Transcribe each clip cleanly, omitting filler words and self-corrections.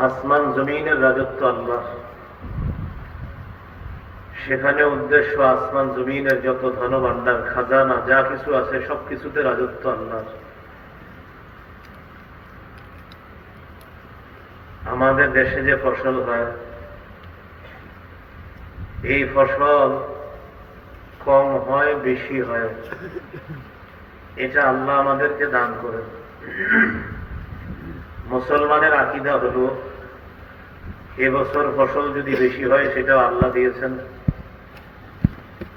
আসমান জমিনের রাজত্ব আল্লাহর। সেখানে উদ্দেশ্য আসমান জমিনের যত ধনভাণ্ডার খাজানা যা কিছু আছে সবকিছুতে রাজত্ব আল্লাহর। আমাদের দেশে যে ফসল হয়, এই ফসল কম হয় বেশি হয়, এটা আল্লাহ আমাদেরকে দান করেন। মুসলমানের আকীদা হলো এবছর ফসল যদি বেশি হয় সেটাও আল্লাহ দিয়েছেন,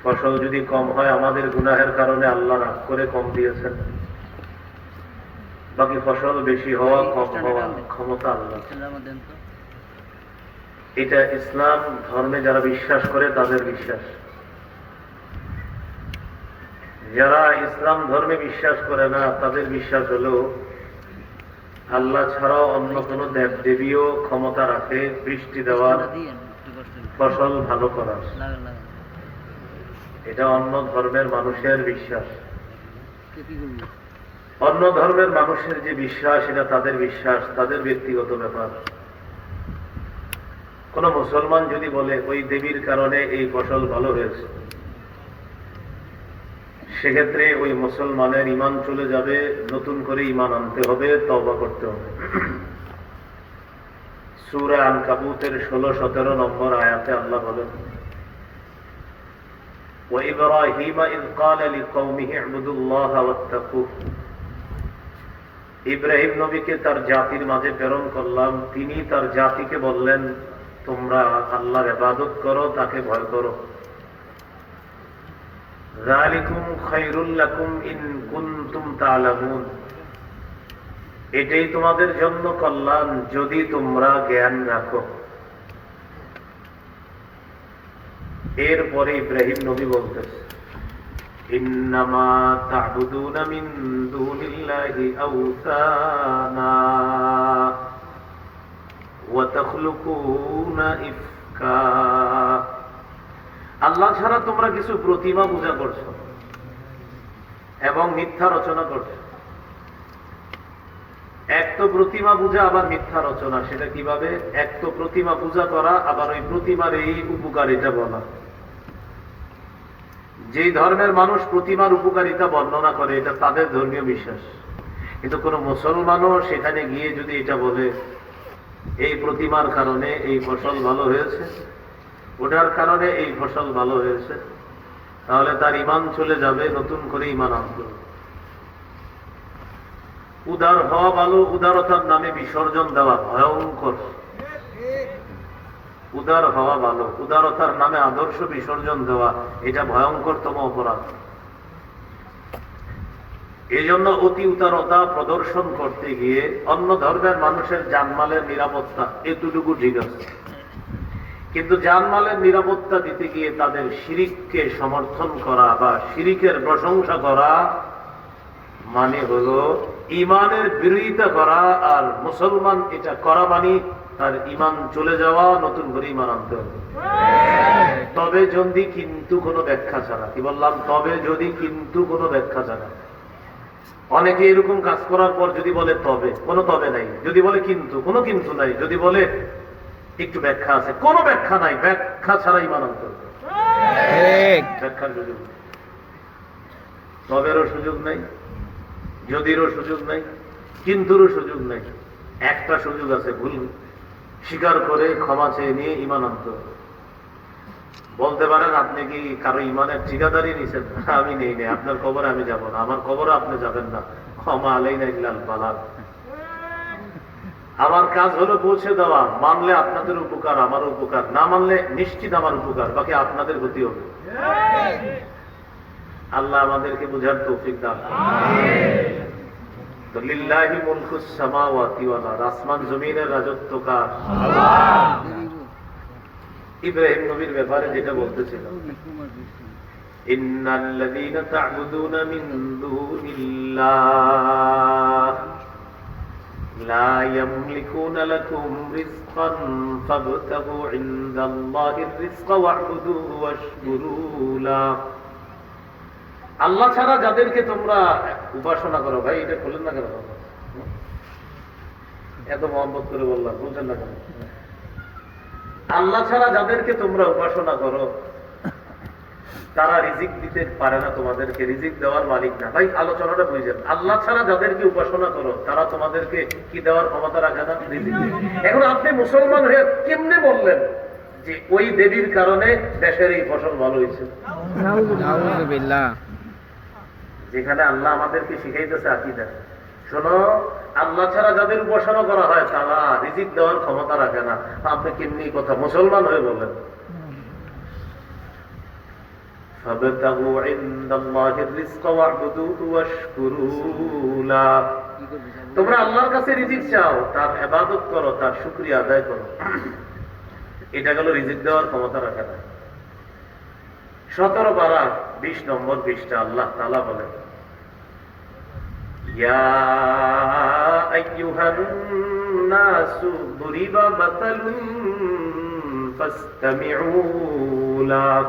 ফসল যদি কম হয় আমাদের গুনাহের কারণে আল্লাহ রাগ করে কম দিয়েছেন, বাকি ফসল বেশি হওয়া কম হওয়া ক্ষমতা আল্লাহ। এটা ইসলাম ধর্মে যারা বিশ্বাস করে তাদের বিশ্বাস। যারা ইসলাম ধর্মে বিশ্বাস করে না তাদের বিশ্বাস হলো আল্লাহ ছাড়াও অন্য কোন দেব দেবীও ক্ষমতা রাখে বৃষ্টি দেওয়ার, ফসল ভালো করার। এটা অন্য ধর্মের মানুষের বিশ্বাস। অন্য ধর্মের মানুষের যে বিশ্বাস এটা তাদের বিশ্বাস, তাদের ব্যক্তিগত ব্যাপার। কোন মুসলমান যদি বলে ওই দেবীর কারণে এই ফসল ভালো হয়েছে, সেক্ষেত্রে ওই মুসলমানের ঈমান চলে যাবে, নতুন করে ঈমান আনতে হবে, তওবা করতে হবে। সূরা আনকাবুতের 16-17 নম্বর আয়াতে আল্লাহ বলেন, وَإِبْرَاهِيمَ إِذْ قَالَ لِقَوْمِهِ اعْبُدُوا اللَّهَ وَاتَّقُوهُ। ইব্রাহিম নবীকে তার জাতির মাঝে প্রেরণ করলাম, তিনি তার জাতিকে বললেন তোমরা আল্লাহর ইবাদত করো, তাকে ভয় করো। যালিকুম খায়রুল লাকুম ইন কুনতুম তা'লামুন। এটাই তোমাদের জন্য কল্যাণ যদি তোমরা জ্ঞান রাখো। এরপরে ইব্রাহিম নবী বলতেছে, ইন্নামা তা'বুদুনা মিন দুনিল্লাহি আওসানা ওয়া তাখলুকুনা ইফকা। আল্লাহ ছাড়া তোমরা কিছু প্রতিমা পূজা করছো এবং মিথ্যা রচনা করছো। এক তো প্রতিমা পূজা আবার মিথ্যা রচনা, সেটা কিভাবে? এক তো প্রতিমা পূজা করা, আবার ওই প্রতিমার এই উপকারিতা বলা। যেই ধর্মের মানুষ প্রতিমার উপকারিতা বর্ণনা করে এটা তাদের ধর্মীয় বিশ্বাস, কিন্তু কোন মুসলমানও সেখানে গিয়ে যদি এটা বলে এই প্রতিমার কারণে এই ফসল ভালো হয়েছে, ওটার কারণে এই ফসল ভালো হয়েছে, তাহলে তার ঈমান চলে যাবে, নতুন করে ঈমান আনতে হবে। উদার হওয়া ভালো, উদারতার নামে বিসর্জন দেওয়া ভয়ঙ্কর। উদার হওয়া ভালো, উদারতার নামে আদর্শ বিসর্জন দেওয়া এটা ভয়ঙ্করতম অপরাধ। এই জন্য অতি উদারতা প্রদর্শন করতে গিয়ে অন্য ধর্মের মানুষের জানমালের নিরাপত্তা এতটুকু ঠিক আছে, কিন্তু জানমালের নিরাপত্তা দিতে গিয়ে তাদের শিরিককে সমর্থন করা বা শিরিকের প্রশংসা করা মানে হলো ঈমানের বিরোধিতা করা। আর মুসলমান এটা করা মানে তার ঈমান চলে যাওয়া, নতুন করে ঈমান আনতে হবে। তবে যদি কিন্তু কোনো ব্যাখ্যা ছাড়া। কি বললাম? তবে যদি কিন্তু কোনো ব্যাখ্যা ছাড়া। অনেকে এরকম কাজ করার পর যদি বলে তবে, কোনো তবে নাই। যদি বলে কিন্তু, কোনো কিন্তু নাই। যদি বলে একটু ব্যাখ্যা আছে, কোনো ব্যাখ্যা নাই। ব্যাখ্যা ছাড়া ঈমান আনতে হবে। ব্যাখ্যার সুযোগ নেই, তবেরও সুযোগ নাই, যদিরও সুযোগ নাই, কিন্তুরও সুযোগ নাই। একটা সুযোগ আছে, ভুল স্বীকার করে ক্ষমা চেয়ে নিয়ে ঈমান আনতে হবে। বলতে পারেন আপনি কি কারো ঈমানের ঠিকাদারি নিছেন? আমি নেই নেই, আপনার কবরে আমি যাব না, আমার কবরে আপনি যাবেন না। ক্ষমা আলাইনা ইল্লাল বালাগ। আমার কাজ হলো পৌঁছে দেওয়া। মানলে আপনাদের উপকার, আমার উপকার, না মানলে নিশ্চিত আমার উপকার, বাকি আপনাদের ক্ষতি হবে। আল্লাহ আমাদেরকে বুঝার তৌফিক দান করুন। তো লিল্লাহি মুলকুস সামাওয়াতি ওয়াল আরদ, আসমান জমিনের রাজত্ব কার? আল্লাহ। ইব্রাহিম নবীর ব্যাপারে যেটা বলতেছিল, ইন্নাল্লাযীনা তা'বুদুনা মিন দুনিল্লাহ লা ইয়ামলিকুনা লাকুম রিজকান ফাবতাগু ইনদাল্লাহির রিজকা ওয়া'বুদুহু ওয়াশকুরু লাহ। আল্লাহ ছাড়া যাদেরকে তোমরা উপাসনা করো, ভাই এটা বলেন না কেন? এত মহব্বত করে বললাম, বুঝলেন না কেন? আল্লাহ ছাড়া যাদেরকে তোমরা উপাসনা করো তারা রিজিক দিতে পারে না, তোমাদেরকে রিজিক দেওয়ার মালিক না। ভাই আলোচনাটা বুঝলেন? আল্লাহ ছাড়া যাদেরকে উপাসনা করো তারা তোমাদেরকে কি দেওয়ার ক্ষমতা রাখে না? রিজিক। এখন আপনি মুসলমান হয়ে কেমনে বললেন যে ওই দেবীর কারণে দেশের এই ফসল ভালো হয়েছে? যেখানে আল্লাহ আমাদেরকে শিখাইতেছে আকীদা, শোনো, আল্লাহ ছাড়া যাদের উপাসনা করা হয় তারা রিজিক দেওয়ার ক্ষমতা রাখে না। আপনি কেমনি কথা মুসলমান হয়ে বলেন? فابتغوا عند الله الرزق واعبدوه واشكروا له। তোমরা আল্লাহর কাছে রিজিক চাও, তার ইবাদত করো, তার শুকরিয়া আদায় করো। এটা গেল রিজিক দেওয়ার ক্ষমতা রাখে না। 17 পারা 20 নম্বর পৃষ্ঠা আল্লাহ তাআলা বলেন, ইয়া আইয়ুহান নাসু দুরিবা মাসালুন ফাসতামিউ লাহ।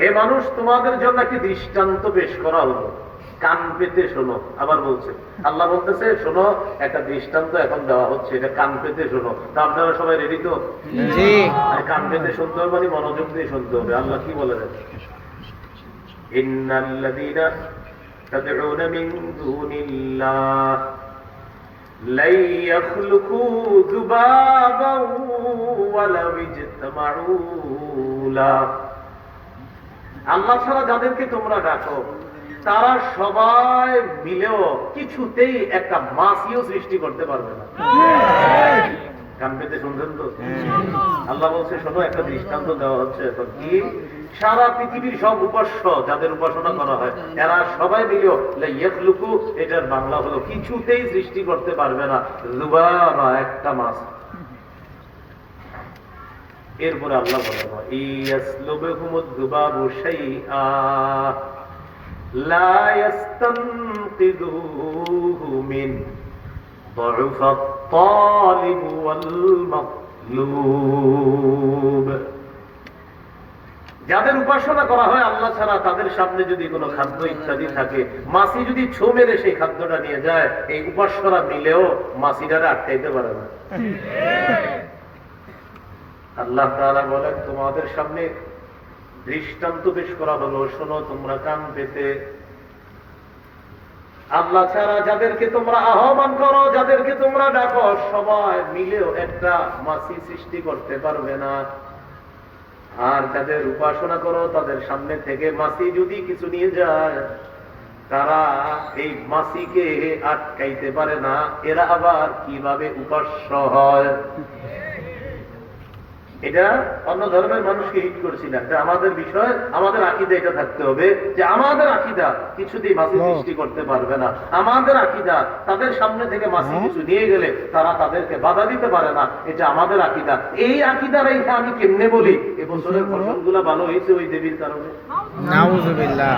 হে মানুষ, তোমাদের জন্য একটি দৃষ্টান্ত পেশ করা হলো, কান পেতে শোনো। আবার বলছে, আল্লাহ বলতেছে শোনো, একটা দৃষ্টান্ত এখন দেওয়া হচ্ছে, এটা কান পেতে শোনো। তা আপনারা সবাই রেডি তো? আর কান পেতে শুনতে হবে মানে মনোযোগ দিয়ে শুনতে হবে। আল্লাহ কি বলে দেন, ইন্নাল্লাযীনা তাদউনা মিন দুনিল্লাহ লা ইয়াখলুকু যুবাবান ওয়ালাউ ইজতামাউ লাহ। আল্লাহ ছাড়া যাদেরকে তোমরা ডাকো তারা সবাই মিলেও কিছুতেই একটা মাছিও সৃষ্টি করতে পারবে না। কান পেতে শুনছেন তো? আল্লাহ বলছে শোনো, একটা দৃষ্টান্ত দেওয়া হচ্ছে এখন কি, সারা পৃথিবীর সব উপাস্য যাদের উপাসনা করা হয় এরা সবাই মিলেও ইয়াখলুকু, এটার বাংলা হলো কিছুতেই সৃষ্টি করতে পারবে না যুবাবা, একটা মাছ। এরপরে আল্লাহ বলেন, ইয়াসলুবহুমুদ যুবাবু শাইআ লা ইস্তানকিযুহু মিন দু'ফাত তালিব ওয়াল মাতলুব। যাদের উপাসনা করা হয় আল্লাহ ছাড়া, তাদের সামনে যদি কোনো খাদ্য ইত্যাদি থাকে, মাছি যদি ছো মেরে সেই খাদ্যটা নিয়ে যায়, এই উপাস্যরা মিলেও মাছিটারে আটকাইতে পারে না। আল্লাহ তাআলা বলেন, তোমাদের সামনে দৃষ্টান্ত পেশ করা হলো, শোনো তোমরা কান পেতে। আল্লাহ ছাড়া যাদেরকে তোমরা আহ্বান করো, যাদেরকে তোমরা ডাকো, সবাই মিলেও একটা মাছি সৃষ্টি করতে পারবে না। আর যাদের উপাসনা করো তাদের সামনে থেকে মাছি যদি কিছু নিয়ে যায়, তারা এই মাছিকে আটকাইতে পারে না। এরা আবার কিভাবে উপাস্য হয়? এটা অন্য ধর্মের মানুষকে হিট করছি না, এটা আমাদের বিষয়। আমাদের আকীদা এটা থাকতে হবে যে আমাদের আকীদা কিছুতেই মাছি সৃষ্টি করতে পারবে না। আমাদের আকীদা তাদের সামনে থেকে মাছি কিছু নিয়ে গেলে তারা তাদেরকে বাধা দিতে পারে না, এটা আমাদের আকীদা। এই আকীদা রেখে আমি কেমনে বলি এবছরের ফসলগুলো ভালো হয়েছে ওই দেবীর কারণে? নাউযুবিল্লাহ।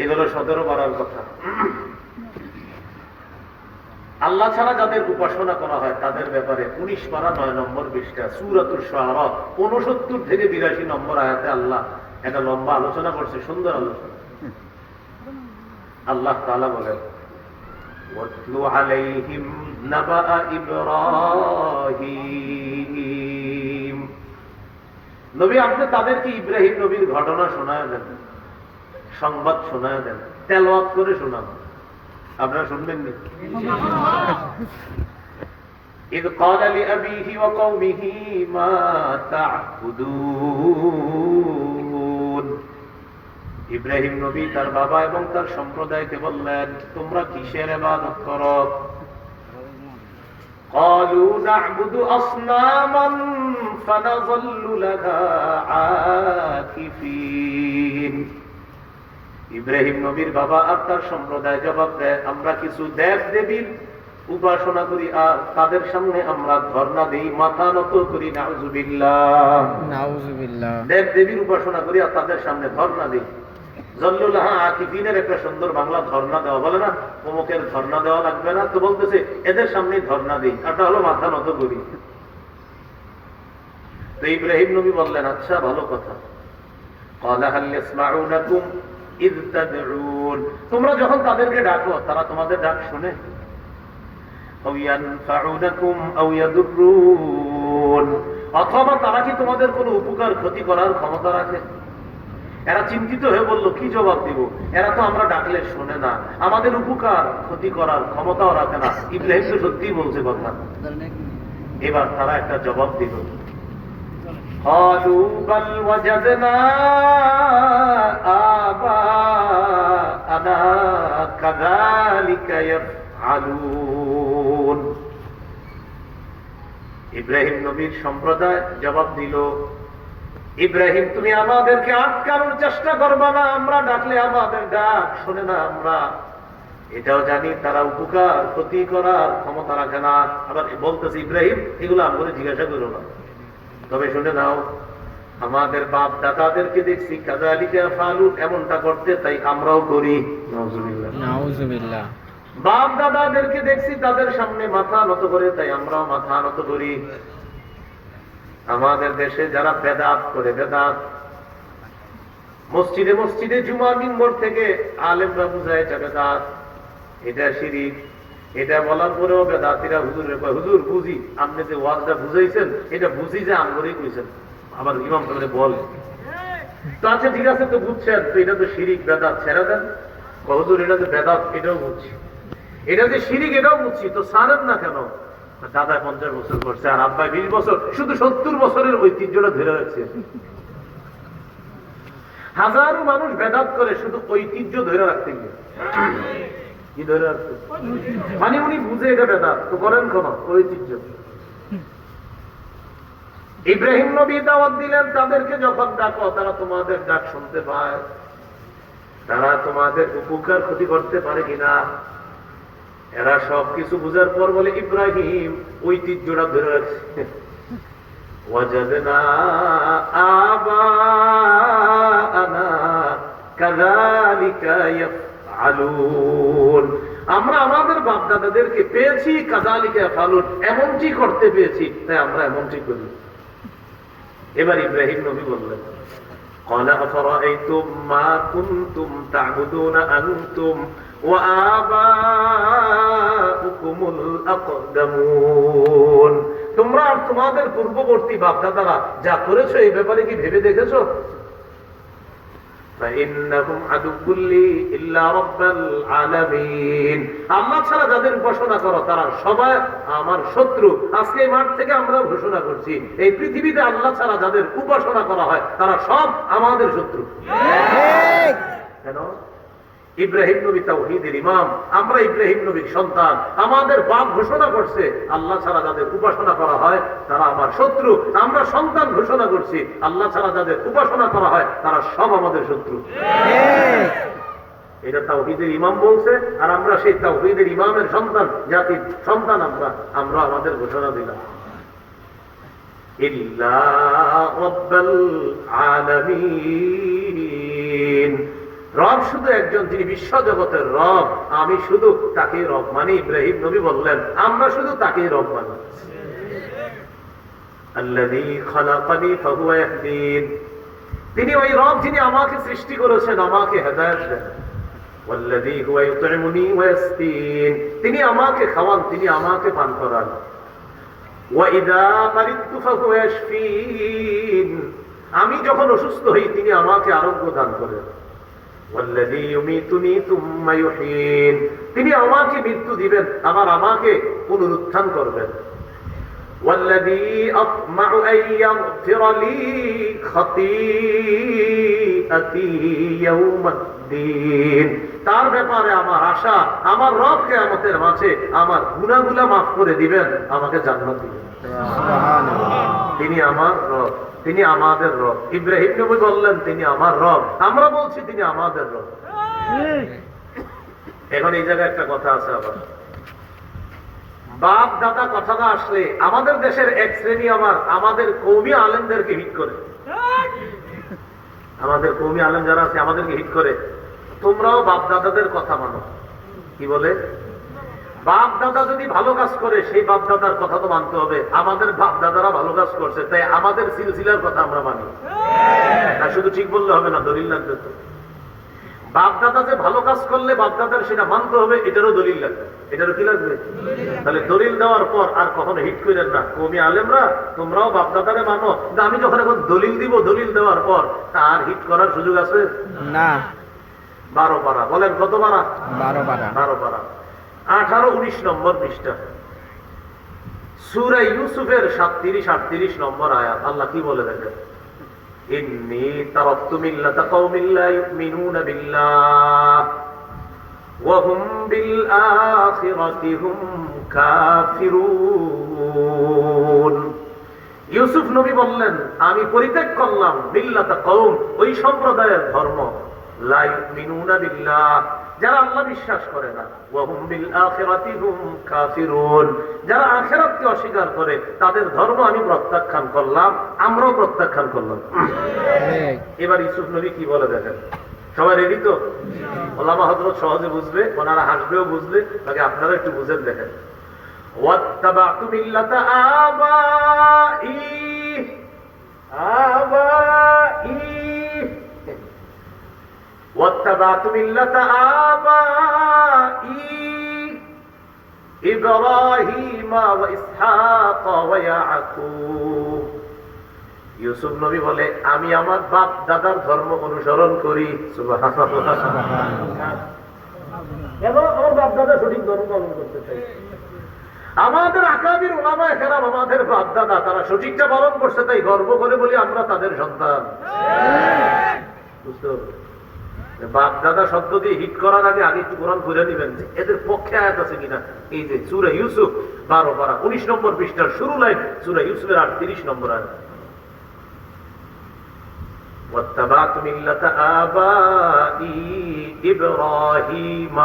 এগুলো 17 পারার কথা। আল্লাহ ছাড়া যাদের উপাসনা করা হয় তাদের ব্যাপারে 19 পারা 9 নম্বর পৃষ্ঠা সূরাতুল শুআরা 69 থেকে 82 নম্বর আয়াতে আল্লাহ একটা লম্বা আলোচনা করছে, সুন্দর আলোচনা। আল্লাহ তাআলা বলেন, ওয়াতলু আলাইহিম নাবা ইব্রাহিম। নবী আপনি তাদেরকে ইব্রাহিম নবীর ঘটনা শোনায় দেন, সংবাদ শোনায় দেন, তেলাওয়াত করে শোনান। আপনারা শুনবেন নি? إذ قال لأبيه وقومه ما تعبدون। ইব্রাহিম নবী তার বাবা এবং তার সম্প্রদায়কে বললেন, তোমরা কিসের ইবাদত করো? قالوا نعبد أصناما فنظل لها عاكفين। ইব্রাহিম নবীর বাবা আর তার সম্প্রদায় জবাব দেয়, আমরা কিছু দেব দেবীর উপাসনা করি আর তাদের সামনে আমরা ধর্ণা দেই, মাথা নত করি। নাউযুবিল্লাহ, নাউযুবিল্লাহ। দেব দেবীর উপাসনা করি আর তাদের সামনে ধর্ণা দেই। জল্লুল্লাহ আকিফিনের একটা সুন্দর বাংলা ধর্ণা দেওয়া, বলে না অমুকের ধর্ণা দেওয়া লাগবে না, তো বলতেছে এদের সামনে ধর্ণা দেই, এটা হলো মাথা নত করি। তো ইব্রাহিম নবী বললেন, আচ্ছা ভালো কথা। قال هل يسمعونكم ইয তাদউন, তোমরা যখন তাদেরকে ডাকো তারা তোমাদের ডাক শুনে? আও ইয়ানফাউনাকুম আও ইয়াদুররুন, অথবা তারা কি তোমাদের কোনো উপকার ক্ষতি করার ক্ষমতা রাখে? এরা চিন্তিত হয়ে বলল কি জবাব দিব, এরা তো আমরা ডাকলে শোনে না, আমাদের উপকার ক্ষতি করার ক্ষমতাও রাখে না। ইব্রাহিম তো সত্যিই বলছে কথা। এবার তারা একটা জবাব দিল, قالوا بل وجدنا آباءنا كذلك يفعلون। ইব্রাহিম নবীর সম্প্রদায় জবাব দিল, ইব্রাহিম তুমি আমাদেরকে আটকানোর চেষ্টা করবা না, আমরা ডাকলে আমাদের ডাক শোনে না, আমরা এটাও জানি তারা উপকার ক্ষতি করার ক্ষমতা রাখে না। আবার বলতেছে ইব্রাহিম এগুলো আমাকে জিজ্ঞাসা করো না, তবে শুনে নাও আমাদের বাপ দাদাদেরকে দেখছি কাযালিকা ফালুন এমনটা করতে, তাই আমরাও করি। নাউযুবিল্লাহ নাউযুবিল্লাহ। বাপ দাদাদেরকে দেখছি তাদের সামনে মাথা নত করে, তাই আমরাও মাথা নত করি। আমাদের দেশে যারা বেদাত করে, বেদাত মসজিদে মসজিদে জুমার মিম্বর থেকে আলেমরা বুঝায় এটা বেদাত, এটা শিরিক, এটা বলার পরেও বেদাতিরা হুজুরে কয় হুজুর বুঝি, আপনি যে ওয়াজটা বুঝাইছেন এটা বুঝি যে আমগরেই কইছেন। আবার ইমাম সাহেব বলে তো আচ্ছা ঠিক আছে তো বুঝছেন, তো এটা তো শিরিক বেদাত ছেড়ে দেন। হুজুর এটা যে বেদাত এটাও বুঝছি, এটা যে শিরিক এটাও বুঝছি, তো ছাড়েন না কেন? দাদা 50 বছর করছে আর আব্বা 20 বছর, শুধু 70 বছরের ঐতিহ্যটা ধরে রাখছে। হাজারো মানুষ বেদাত করে শুধু ঐতিহ্য ধরে রাখতে গিয়ে। কি ধরে রাখতে মানে উনি বুঝে এটা বেদাত, তো করেন কোন ঐতিহ্য। ইব্রাহিম নবী দাওয়াত দিলেন তাদেরকে যখন ডাকো তারা তোমাদের ডাক শুনতে পায়, তারা তোমাদের উপকার ক্ষতি করতে পারে কিনা। এরা সবকিছু বুঝার পর বলে ইব্রাহিম ঐতিহ্যটা ধরে রাখছে। ওয়াজাদনা আবাআনা কাযালিকা ইয়াফআলুন, আমরা আমাদের বাপ দাদাদেরকে পেয়েছি কাযালিকা ইয়াফআলুন, এমনটি করতে পেয়েছি, তাই আমরা এমনটি করি। এবার ইব্রাহিম নবী বললেন, قال أفرأيتم ما كنتم تعبدون أنتم وآباؤكم الأقدمون, তোমরা আর তোমাদের পূর্ববর্তী বাপ-দাদারা যা করেছো এই ব্যাপারে কি ভেবে দেখেছো? فإنهم عدو لي إلا رب العالمين, আল্লাহ ছাড়া যাদের উপাসনা করো তারা সবাই আমার শত্রু। আজকে এই মাঠ থেকে আমরা ঘোষণা করছি এই পৃথিবীতে আল্লাহ ছাড়া যাদের উপাসনা করা হয় তারা সব আমাদের শত্রু। কেন? ইব্রাহিম নবী তাওহীদের ইমাম, আমরা ইব্রাহিম নবীর সন্তান, আমাদের বাপ ঘোষণা করছে আল্লাহ ছাড়া যাদের উপাসনা করা হয় তারা আমার শত্রু। আমরা সন্তান ঘোষণা করছি আল্লাহ ছাড়া যাদের উপাসনা করা হয় তারা সব আমাদের শত্রু। এটা তাওহীদের ইমাম বলছে, আর আমরা সেই তাওহীদের ইমামের সন্তান, জাতির সন্তান, আমরা আমাদের ঘোষণা দিলাম ইল্লা রাব্বাল আলামিন, রব শুধু একজন, তিনি বিশ্ব জগতের রব, আমি শুধু তাকে রব মানি। ইব্রাহিম নবী বললেন আমরা শুধু তাকে রব মানি। আল্লাযী খালাকানি ফাহুয়া ইয়াহদিন, তিনি ওই রব যিনি আমাকে সৃষ্টি করেছেন, আমাকে হেদায়েত দেন। ওয়াল্লাযী হুয়া ইউতঈমুনি ওয়া ইয়াসকিন, তিনি আমাকে খাওয়ান, তিনি আমাকে পান করান। ওয়া ইযা মারিদতু ফাহুয়া ইয়াশফিন, আমি যখন অসুস্থ হই তিনি আমাকে আরোগ্য দান করেন। ওয়াল্লাযী ইউমীতুনি সুম্মা ইউহয়ীন, তিনি আমাকে মৃত্যু দিবেন আবার আমাকে পুনরুত্থান করবেন। ওয়াল্লাযী আতমাউ আন ইয়াগফিরা লি খাতীআতি ইয়াউমাদ্দিন, তার ব্যাপারে আমার আশা আমার রব কিয়ামতের মাঝে আমার গুনাহগুলো maaf করে দিবেন, আমাকে জান্নাত দিবেন। সুবহানাল্লাহ, তিনি আমার রব, তিনি আমাদের রব। ইব্রাহিম নবী বললেন তিনি আমার রব, আমরা বলছি তিনি আমাদের রব। এখন এই জায়গায় একটা কথা আছে, আবার বাপ দাদা কথাটা আসলে আমাদের দেশের এক শ্রেণী আবার আমাদের কওমি আলেমদেরকে হিট করে, আমাদের কওমি আলেম যারা আছে আমাদেরকে হিট করে, তোমরাও বাপ দাদাদের কথা মানো। কি বলে? বাপ দাদা যদি ভালো কাজ করে সেই বাপ দাদার কথা তো মানতে হবে, আমাদের বাপ দাদারা ভালো কাজ করছে তাই আমাদের সিলসিলার কথা আমরা মানি না। শুধু ঠিক বললে হবে না, দলিল লাগবে তো। বাপদাদা যে ভালো কাজ করলে বাপদাদার সেটা মানতে হবে, এটারও দলিল লাগবে। এটারও কি লাগবে? তাহলে দলিল দেওয়ার পর আর কখনো হিট করেন না, কমি আলেমরা তোমরাও বাপদাদারে মানো, কিন্তু আমি যখন এখন দলিল দিব, দলিল দেওয়ার পর আর হিট করার সুযোগ আছে না। 12 পারা বলেন, কত পারা? 12 পারা। 12 পারা 18-19 নম্বর পৃষ্ঠা, সূরা ইউসুফের 37-38 নম্বর আয়াত। আল্লাহ কি বলে দেখেন, ইন্নী তারাকতু মিল্লাতা কওমিন লা ইউমিনুনা বিল্লাহ ওয়া হুম বিল আখিরাতি হুম কাফিরুন। ইউসুফ নবী বললেন, আমি পরিত্যাগ করলাম মিল্লাতা কওম, ওই সম্প্রদায়ের ধর্ম, লা ইউমিনুনা বিল্লাহ, যারা আল্লাহ বিশ্বাস করে না, ওয়া হুম বিল আখিরাতি হুম কাফিরুন, যারা আখিরাতকে অস্বীকার করে, তাদের ধর্ম আমি প্রত্যাখ্যান করলাম, আমরাও প্রত্যাখ্যান করলাম। এবার ইউসুফ নবী কি বলে দেখেন, সবাই রেডি তো? ওলামা হযরত সহজে বুঝবে, ওনারা হাসবেও বুঝবে, তাকে আপনারা একটু বুঝেন দেখেন। ওয়াত্তাবাতু মিল্লাতা আবাই واتبعت ملة آبائي إبراهيم وإسحاق ويعقوب। ইউসুফ নবী বলে, আমি আমার বাপ দাদার ধর্ম অনুসরণ করি। সুবহানাল্লাহ। এবং আমার বাপ দাদা সঠিক ধর্ম পালন করতে চাই। আমাদের আকাবির উলামায়ে কেরাম, আমাদের বাপ দাদা তারা সঠিকটা পালন করছে, তাই গর্ব করে বলি আমরা তাদের সন্তান। বুঝতে হবে? বাপ দাদা শব্দ দিয়ে হিট করার আগে আগে একটু কোরআন পড়ে নিবেন যে এদের পক্ষে আয়াত আছে কিনা। এই যে সূরা ইউসুফ 12 পারা 19 নম্বর পৃষ্ঠার শুরু লাইন, সূরা ইউসুফের 38 নম্বর আয়াত। ওয়াত্তাবাতু মিল্লাতা আবাই ইব্রাহিম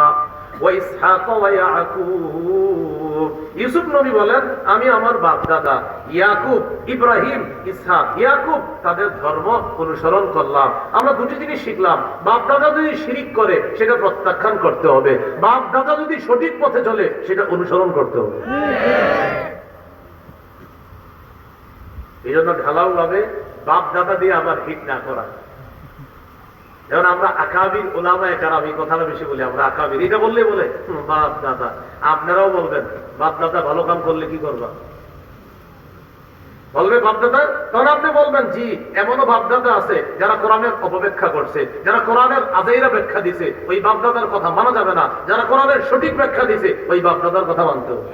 ওয়া ইসহাক ওয়া ইয়াকুব। ইউসুফ নবী বলেন, আমি আমার বাপ দাদা ইয়াকুব, ইব্রাহিম, ইসহাক, ইয়াকুব তাদের ধর্ম অনুসরণ করলাম। আমরা দুটি জিনিস শিখলাম, বাপ দাদা যদি শিরিক করে সেটা প্রত্যাখ্যান করতে হবে, বাপ দাদা যদি সঠিক পথে চলে সেটা অনুসরণ করতে হবে। এই জন্য ঢালাও ভাবে বাপ দাদা দিয়ে আবার হিট না করা। যেমন আমরা আকাবির উলামায়ে কেরাম, এই কথাটা বেশি বলি, আমরা আকাবির, এটা বললে বলে বাপ দাদা। আপনারাও বলবেন বাপ দাদা ভালো কাম করলে কি করবা, বলবে বাপ দাদা, তখন আপনি বলবেন জি, এমনও বাপ দাদা আছে যারা কোরআনের অপব্যাখ্যা করছে, যারা কোরআনের আজাইরা ব্যাখ্যা দিছে, ওই বাপ দাদার কথা মানা যাবে না। যারা কোরআনের সঠিক ব্যাখ্যা দিছে, ওই বাপ দাদার কথা মানতে হবে।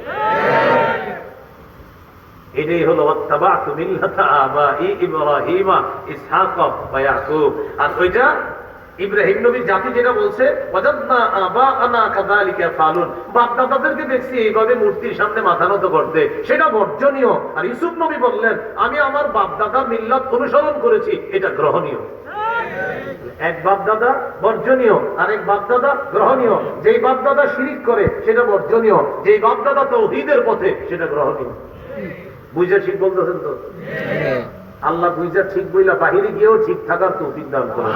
এটাই হলো ওয়াত্তাবাতু মিল্লাতা আবাই ইব্রাহিম ইসহাক ওয়া ইয়াকুব। আর ওইটা ইব্রাহিম নবীর জাতি যেটা বলছে, ওয়াজাদনা আবাআনা কাযালিকা ইয়াফআলুন, বাপ দাদাদেরকে দেখছি এইভাবে মূর্তির সামনে মাথা নত করতে, সেটা বর্জনীয়। আর ইউসুফ নবী বললেন, আমি আমার বাপ দাদার মিল্লাত অনুসরণ করেছি, এটা গ্রহণীয়। এক বাপ দাদা বর্জনীয়, আরেক বাপ দাদা গ্রহণীয়। যেই বাপ দাদা শিরিক করে সেটা বর্জনীয়, যেই বাপ দাদা তাওহীদের পথে সেটা গ্রহণীয়। বুঝা ঠিক বলতেছেন তো? আল্লাহ বুঝা ঠিক বইলা বাহিরে গিয়েও ঠিক থাকার তৌফিক দান করেন।